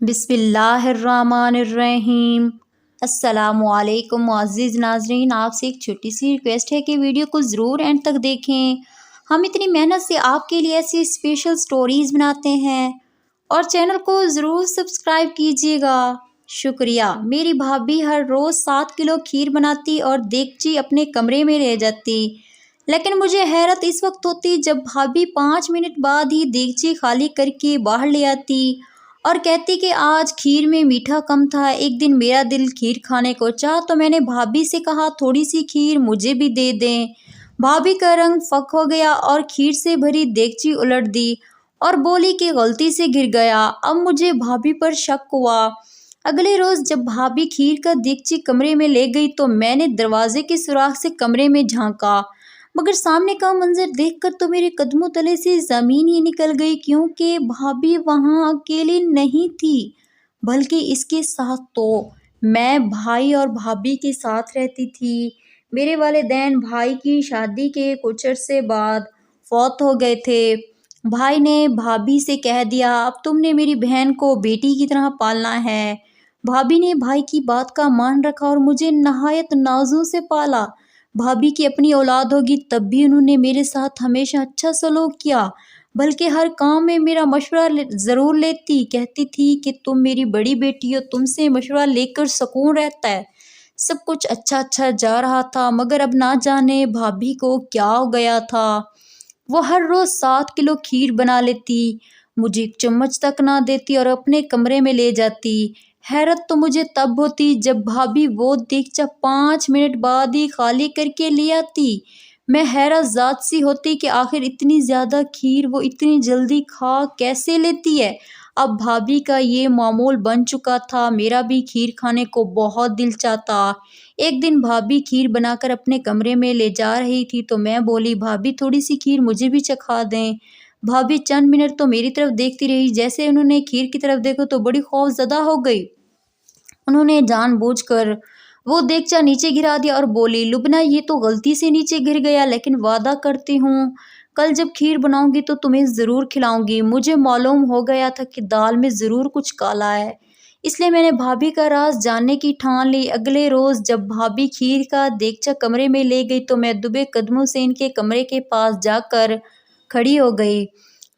बिस्मिल्लाहिर्रहमानिर्रहीम। अस्सलामु अलैकुम मुअज़्ज़िज़ नाज़रीन, आपसे एक छोटी सी रिक्वेस्ट है कि वीडियो को ज़रूर एंड तक देखें। हम इतनी मेहनत से आपके लिए ऐसी स्पेशल स्टोरीज़ बनाते हैं और चैनल को ज़रूर सब्सक्राइब कीजिएगा। शुक्रिया। मेरी भाभी हर रोज़ 7 किलो खीर बनाती और देगची अपने कमरे में ले जाती, लेकिन मुझे हैरत इस वक्त होती जब भाभी 5 मिनट बाद ही देगची खाली करके बाहर ले आती और कहती कि आज खीर में मीठा कम था। एक दिन मेरा दिल खीर खाने को चाहा तो मैंने भाभी से कहा थोड़ी सी खीर मुझे भी दे दें। भाभी का रंग फक हो गया और खीर से भरी देगची उलट दी और बोली कि गलती से गिर गया। अब मुझे भाभी पर शक हुआ। अगले रोज़ जब भाभी खीर का देगची कमरे में ले गई तो मैंने दरवाजे के सुराख से कमरे में झांका, मगर सामने का मंजर देखकर तो मेरे कदमों तले से ज़मीन ही निकल गई, क्योंकि भाभी वहाँ अकेली नहीं थी बल्कि इसके साथ तो मैं, भाई और भाभी के साथ रहती थी। मेरे वालिदैन भाई की शादी के कुछ अरसे बाद फौत हो गए थे। भाई ने भाभी से कह दिया अब तुमने मेरी बहन को बेटी की तरह पालना है। भाभी ने भाई की बात का मान रखा और मुझे नहायत नाज़ों से पाला। भाभी की अपनी औलाद होगी तब भी उन्होंने मेरे साथ हमेशा अच्छा सलूक किया, बल्कि हर काम में मेरा मशवरा ज़रूर लेती। कहती थी कि तुम मेरी बड़ी बेटी हो, तुमसे मशवरा लेकर सुकून रहता है। सब कुछ अच्छा अच्छा जा रहा था, मगर अब ना जाने भाभी को क्या हो गया था। वो हर रोज़ 7 किलो खीर बना लेती, मुझे एक चम्मच तक ना देती और अपने कमरे में ले जाती। हैरत तो मुझे तब होती जब भाभी वो देगचा 5 मिनट बाद ही खाली करके ले आती। मैं हैरत ज़ात सी होती कि आखिर इतनी ज़्यादा खीर वो इतनी जल्दी खा कैसे लेती है। अब भाभी का ये मामूल बन चुका था, मेरा भी खीर खाने को बहुत दिल चाहता। एक दिन भाभी खीर बनाकर अपने कमरे में ले जा रही थी तो मैं बोली भाभी थोड़ी सी खीर मुझे भी चखा दें। भाभी चंद मिनट तो मेरी तरफ देखती रही, जैसे उन्होंने खीर की तरफ देखा तो बड़ी खौफजदा हो गई। उन्होंने जानबूझकर वो देगचा नीचे गिरा दिया और बोली लुबना ये तो गलती से नीचे गिर गया, लेकिन वादा करती हूँ कल जब खीर बनाऊंगी तो तुम्हें ज़रूर खिलाऊंगी। मुझे मालूम हो गया था कि दाल में ज़रूर कुछ काला है, इसलिए मैंने भाभी का राज जानने की ठान ली। अगले रोज़ जब भाभी खीर का देगचा कमरे में ले गई तो मैं दुबे कदमों से इनके कमरे के पास जाकर खड़ी हो गई।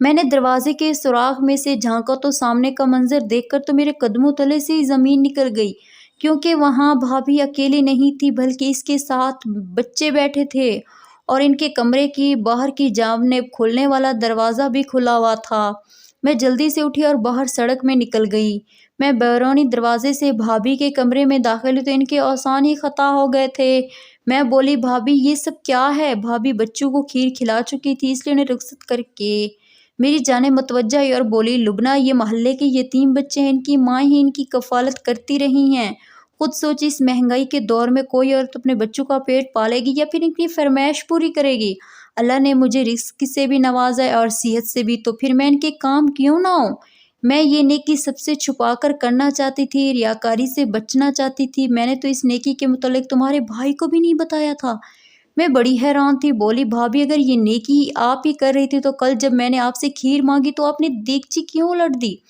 मैंने दरवाजे के सुराख में से झांका तो सामने का मंजर देखकर तो मेरे कदमों तले से ही ज़मीन निकल गई, क्योंकि वहाँ भाभी अकेली नहीं थी बल्कि इसके साथ बच्चे बैठे थे और इनके कमरे की बाहर की जानिब खुलने वाला दरवाज़ा भी खुला हुआ था। मैं जल्दी से उठी और बाहर सड़क में निकल गई। मैं बैरूनी दरवाजे से भाभी के कमरे में दाखिल हुई तो इनके औसान ही ख़ता हो गए थे। मैं बोली भाभी ये सब क्या है। भाभी बच्चों को खीर खिला चुकी थी, इसलिए उन्हें रुखसत करके मेरी जाने मुतवज्जा हुई और बोली लुबना ये मोहल्ले के यतीम बच्चे हैं, इनकी माँ ही इनकी कफ़ालत करती रही हैं। खुद सोच इस महंगाई के दौर में कोई औरत अपने बच्चों का पेट पालेगी या फिर इनकी फरमाइश पूरी करेगी। अल्लाह ने मुझे रिस्क से भी नवाजा है और सेहत से भी, तो फिर मैं इनके काम क्यों ना हूँ। मैं ये नेकी सबसे छुपा कर करना चाहती थी, रियाकारी से बचना चाहती थी। मैंने तो इस नेकी के मुतालिक तुम्हारे भाई को भी नहीं बताया था। मैं बड़ी हैरान थी, बोली भाभी अगर ये नेकी आप ही कर रही थी तो कल जब मैंने आपसे खीर मांगी तो आपने देगची क्यों उलट दी।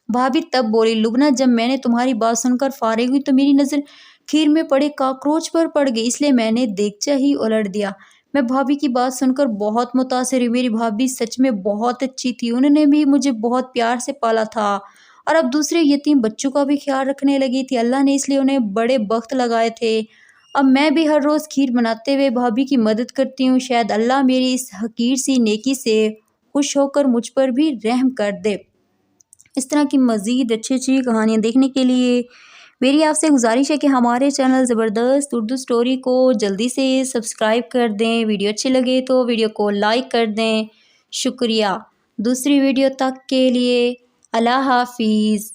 भाभी तब बोली लुबना जब मैंने तुम्हारी बात सुनकर फारिग हुई तो मेरी नज़र खीर में पड़े काकरोच पर पड़ गई, इसलिए मैंने देगचा ही उलट दिया। मैं भाभी की बात सुनकर बहुत मुतासिर हुई। मेरी भाभी सच में बहुत अच्छी थी, उन्होंने भी मुझे बहुत प्यार से पाला था और अब दूसरे यतीम बच्चों का भी ख्याल रखने लगी थी। अल्लाह ने इसलिए उन्हें बड़े बख्त लगाए थे। अब मैं भी हर रोज़ खीर बनाते हुए भाभी की मदद करती हूँ। शायद अल्लाह मेरी इस हकीर सी नेकी से खुश होकर मुझ पर भी रहम कर दे। इस तरह की मज़ीद अच्छी अच्छी कहानियाँ देखने के लिए मेरी आपसे गुजारिश है कि हमारे चैनल ज़बरदस्त उर्दू स्टोरी को जल्दी से सब्सक्राइब कर दें। वीडियो अच्छी लगे तो वीडियो को लाइक कर दें। शुक्रिया। दूसरी वीडियो तक के लिए अल्लाह हाफिज़।